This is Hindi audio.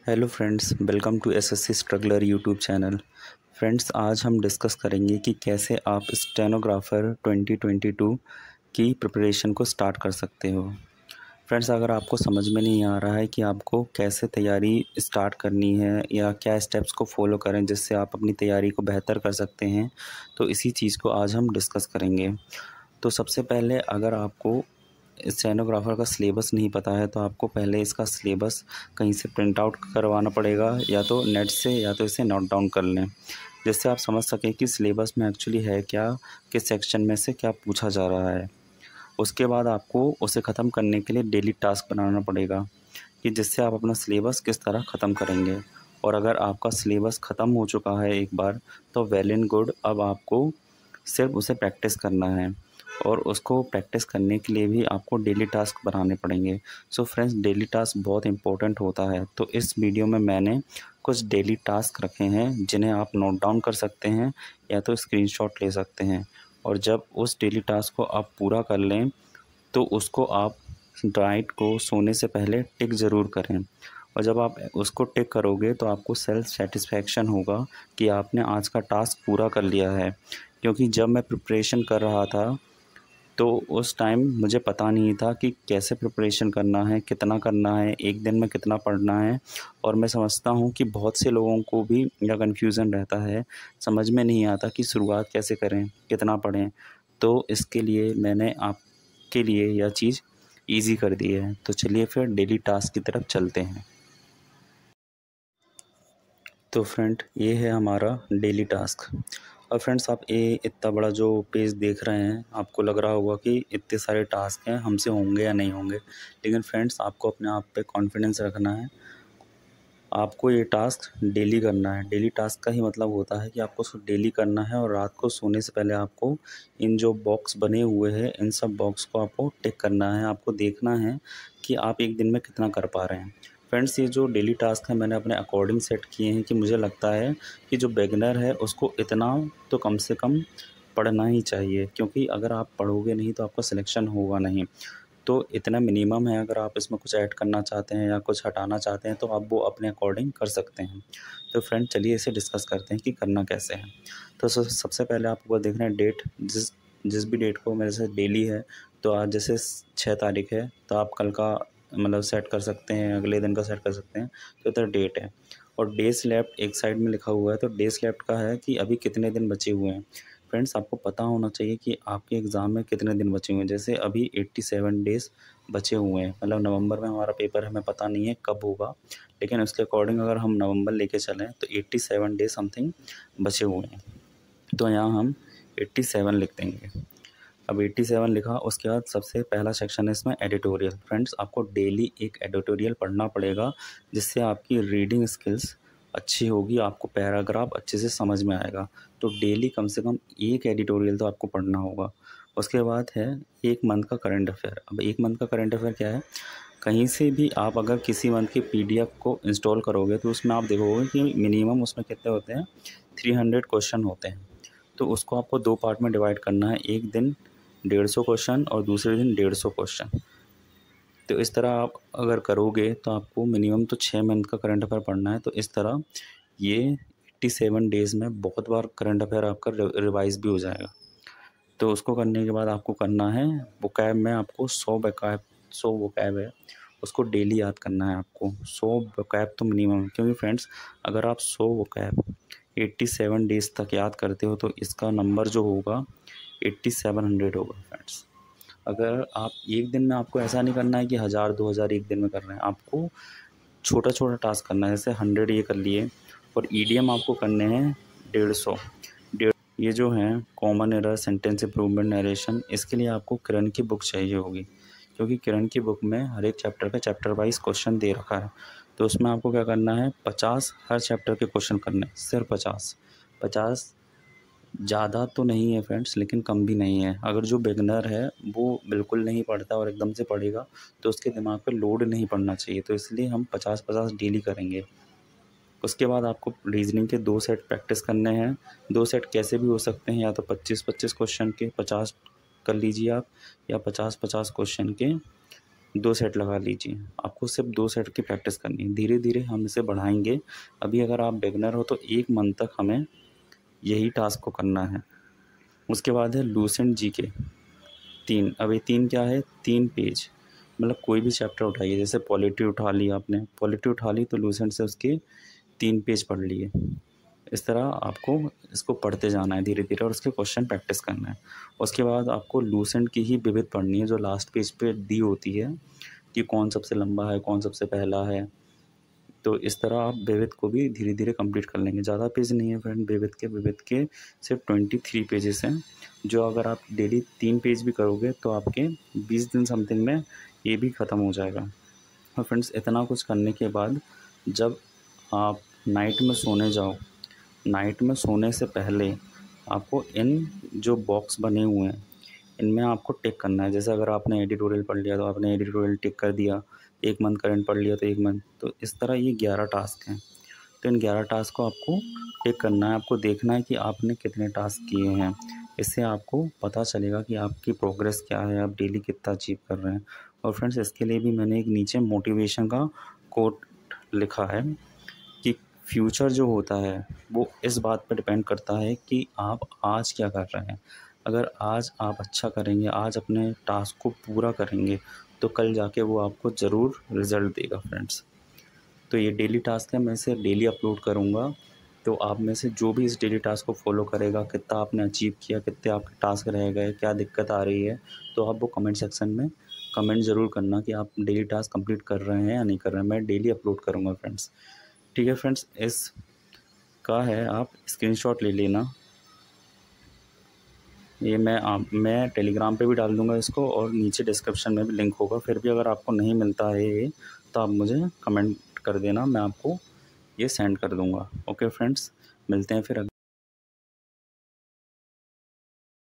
Hello friends, welcome to SSC struggler YouTube channel. Friends, आज हम डिस्कस करेंगे कि कैसे आप स्टेनोग्राफर 2022 की प्रिपरेशन को स्टार्ट कर सकते हो। फ्रेंड्स, अगर आपको समझ में नहीं आ रहा है कि आपको कैसे तैयारी स्टार्ट करनी है या क्या स्टेप्स को फॉलो करें जिससे आप अपनी तैयारी को बेहतर कर सकते हैं, तो इसी चीज़ को आज हम डिस्कस करेंगे। तो सबसे पहले अगर आपको स्टेनोग्राफर का सिलेबस नहीं पता है तो आपको पहले इसका सिलेबस कहीं से प्रिंट आउट करवाना पड़ेगा, या तो नेट से या तो इसे नोट डाउन कर लें, जिससे आप समझ सकें कि सिलेबस में एक्चुअली है क्या, किस सेक्शन में से क्या पूछा जा रहा है। उसके बाद आपको उसे ख़त्म करने के लिए डेली टास्क बनाना पड़ेगा कि जिससे आप अपना सिलेबस किस तरह ख़त्म करेंगे। और अगर आपका सिलेबस ख़त्म हो चुका है एक बार तो वेल एंड गुड, अब आपको सिर्फ उसे प्रैक्टिस करना है और उसको प्रैक्टिस करने के लिए भी आपको डेली टास्क बनाने पड़ेंगे। सो फ्रेंड्स, डेली टास्क बहुत इंपॉर्टेंट होता है, तो इस वीडियो में मैंने कुछ डेली टास्क रखे हैं जिन्हें आप नोट डाउन कर सकते हैं या तो स्क्रीनशॉट ले सकते हैं। और जब उस डेली टास्क को आप पूरा कर लें तो उसको आप नाइट को सोने से पहले टिक ज़रूर करें। और जब आप उसको टिक करोगे तो आपको सेल्फ सेटिस्फैक्शन होगा कि आपने आज का टास्क पूरा कर लिया है। क्योंकि जब मैं प्रिपरेशन कर रहा था तो उस टाइम मुझे पता नहीं था कि कैसे प्रिपरेशन करना है, कितना करना है, एक दिन में कितना पढ़ना है। और मैं समझता हूँ कि बहुत से लोगों को भी यह कन्फ्यूज़न रहता है, समझ में नहीं आता कि शुरुआत कैसे करें, कितना पढ़ें। तो इसके लिए मैंने आपके लिए यह चीज़ ईज़ी कर दी है। तो चलिए फिर डेली टास्क की तरफ चलते हैं। तो फ्रेंड, ये है हमारा डेली टास्क। और फ्रेंड्स, आप ये इतना बड़ा जो पेज देख रहे हैं, आपको लग रहा होगा कि इतने सारे टास्क हैं, हमसे होंगे या नहीं होंगे। लेकिन फ्रेंड्स, आपको अपने आप पे कॉन्फिडेंस रखना है। आपको ये टास्क डेली करना है। डेली टास्क का ही मतलब होता है कि आपको उसको डेली करना है और रात को सोने से पहले आपको इन जो बॉक्स बने हुए हैं, इन सब बॉक्स को आपको टिक करना है। आपको देखना है कि आप एक दिन में कितना कर पा रहे हैं। फ्रेंड्स, ये जो डेली टास्क है मैंने अपने अकॉर्डिंग सेट किए हैं कि मुझे लगता है कि जो बिगिनर है उसको इतना तो कम से कम पढ़ना ही चाहिए, क्योंकि अगर आप पढ़ोगे नहीं तो आपका सिलेक्शन होगा नहीं। तो इतना मिनिमम है, अगर आप इसमें कुछ ऐड करना चाहते हैं या कुछ हटाना चाहते हैं तो आप वो अपने अकॉर्डिंग कर सकते हैं। तो फ्रेंड, चलिए इसे डिस्कस करते हैं कि करना कैसे है। तो सबसे पहले आपको देख रहे हैं डेट, जिस जिस भी डेट को मेरे से डेली है, तो आज जैसे 6 तारीख है तो आप कल का मतलब सेट कर सकते हैं, अगले दिन का सेट कर सकते हैं। तो इधर डेट है और डेज लेफ्ट एक साइड में लिखा हुआ है, तो डेज लेफ्ट का है कि अभी कितने दिन बचे हुए हैं। फ्रेंड्स, आपको पता होना चाहिए कि आपके एग्ज़ाम में कितने दिन बचे हुए हैं। जैसे अभी 87 डेज़ बचे हुए हैं, मतलब नवंबर में हमारा पेपर है, हमें पता नहीं है कब होगा, लेकिन उसके अकॉर्डिंग अगर हम नवंबर लेके चलें तो 87 डेज समथिंग बचे हुए हैं। तो यहाँ हम 87 लिख देंगे। अब 87 लिखा, उसके बाद सबसे पहला सेक्शन है इसमें एडिटोरियल। फ्रेंड्स, आपको डेली एक एडिटोरियल पढ़ना पड़ेगा जिससे आपकी रीडिंग स्किल्स अच्छी होगी, आपको पैराग्राफ अच्छे से समझ में आएगा। तो डेली कम से कम एक एडिटोरियल तो आपको पढ़ना होगा। उसके बाद है एक मंथ का करंट अफेयर। अब एक मंथ का करंट अफेयर क्या है, कहीं से भी आप अगर किसी मंथ की पीडीएफ को इंस्टॉल करोगे तो उसमें आप देखोगे कि मिनिमम उसमें कितने होते हैं, 300 क्वेश्चन होते हैं। तो उसको आपको 2 पार्ट में डिवाइड करना है, एक दिन 150 क्वेश्चन और दूसरे दिन 150 क्वेश्चन। तो इस तरह आप अगर करोगे तो आपको मिनिमम तो 6 मंथ का करंट अफेयर पढ़ना है। तो इस तरह ये 87 डेज़ में बहुत बार करंट अफेयर आपका रिवाइज़ भी हो जाएगा। तो उसको करने के बाद आपको करना है वोकैब में, आपको 100 वोकैब है, उसको डेली याद करना है आपको। 100 वोकैब तो मिनिमम, क्योंकि फ्रेंड्स अगर आप 100 वोकैब 87 डेज़ तक याद करते हो तो इसका नंबर जो होगा 8700 होगा। फ्रेंड्स, अगर आप एक दिन में, आपको ऐसा नहीं करना है कि 1000-2000 एक दिन में कर रहे हैं, आपको छोटा छोटा टास्क करना है। जैसे 100 ये कर लिए, और ईडीएम आपको करने हैं 150। ये जो हैं common error, sentence improvement, narration, इसके लिए आपको किरण की बुक चाहिए होगी, क्योंकि किरण की बुक में हर एक चैप्टर का चैप्टर वाइज क्वेश्चन दे रखा है। तो उसमें आपको क्या करना है, 50 हर चैप्टर के क्वेश्चन करने हैं, सिर्फ 50। ज़्यादा तो नहीं है फ्रेंड्स, लेकिन कम भी नहीं है। अगर जो बिगनर है वो बिल्कुल नहीं पढ़ता और एकदम से पढ़ेगा तो उसके दिमाग पे लोड नहीं पड़ना चाहिए, तो इसलिए हम 50-50 डेली करेंगे। उसके बाद आपको रीजनिंग के 2 सेट प्रैक्टिस करने हैं। 2 सेट कैसे भी हो सकते हैं, या तो 25-25 क्वेश्चन के 50 कर लीजिए आप, या 50-50 क्वेश्चन के 2 सेट लगा लीजिए। आपको सिर्फ 2 सेट की प्रैक्टिस करनी है, धीरे धीरे हम इसे बढ़ाएंगे। अभी अगर आप बिगनर हो तो 1 मंथ तक हमें यही टास्क को करना है। उसके बाद है लूसेंट जीके 3। अब ये 3 क्या है, 3 पेज, मतलब कोई भी चैप्टर उठाइए, जैसे पॉलिटी उठा ली आपने, पॉलिटी उठा ली तो लूसेंट से उसके 3 पेज पढ़ लिए। इस तरह आपको इसको पढ़ते जाना है धीरे धीरे और उसके क्वेश्चन प्रैक्टिस करना है। उसके बाद आपको लूसेंट की ही विविध पढ़नी है, जो लास्ट पेज पे दी होती है कि कौन सबसे लंबा है, कौन सबसे पहला है। तो इस तरह आप विविध को भी धीरे धीरे कंप्लीट कर लेंगे। ज़्यादा पेज नहीं है फ्रेंड विविध के सिर्फ 23 पेजेस हैं, जो अगर आप डेली 3 पेज भी करोगे तो आपके 20 दिन समथिंग में ये भी ख़त्म हो जाएगा। और फ्रेंड्स इतना कुछ करने के बाद जब आप नाइट में सोने जाओ, नाइट में सोने से पहले आपको इन जो बॉक्स बने हुए हैं इनमें आपको टिक करना है। जैसे अगर आपने एडिटोरियल पढ़ लिया तो आपने एडिटोरियल टिक कर दिया, 1 मंथ करंट पढ़ लिया तो 1 मंथ, तो इस तरह ये 11 टास्क हैं। तो इन 11 टास्क को आपको टिक करना है, आपको देखना है कि आपने कितने टास्क किए हैं। इससे आपको पता चलेगा कि आपकी प्रोग्रेस क्या है, आप डेली कितना अचीव कर रहे हैं। और फ्रेंड्स इसके लिए भी मैंने एक नीचे मोटिवेशन का कोट लिखा है कि फ्यूचर जो होता है वो इस बात पर डिपेंड करता है कि आप आज क्या कर रहे हैं। अगर आज आप अच्छा करेंगे, आज अपने टास्क को पूरा करेंगे तो कल जाके वो आपको ज़रूर रिज़ल्ट देगा फ्रेंड्स। तो ये डेली टास्क है, मैं इसे डेली अपलोड करूँगा। तो आप में से जो भी इस डेली टास्क को फॉलो करेगा, कितना आपने अचीव किया, कितने आपके टास्क रह गए, क्या दिक्कत आ रही है, तो आप वो कमेंट सेक्शन में कमेंट ज़रूर करना कि आप डेली टास्क कंप्लीट कर रहे हैं या नहीं कर रहे हैं। मैं डेली अपलोड करूँगा फ्रेंड्स। ठीक है फ्रेंड्स, इसका है आप स्क्रीनशॉट ले लेना। ये मैं टेलीग्राम पे भी डाल दूँगा इसको और नीचे डिस्क्रिप्शन में भी लिंक होगा। फिर भी अगर आपको नहीं मिलता है ये तो आप मुझे कमेंट कर देना, मैं आपको ये सेंड कर दूँगा। ओके फ्रेंड्स, मिलते हैं फिर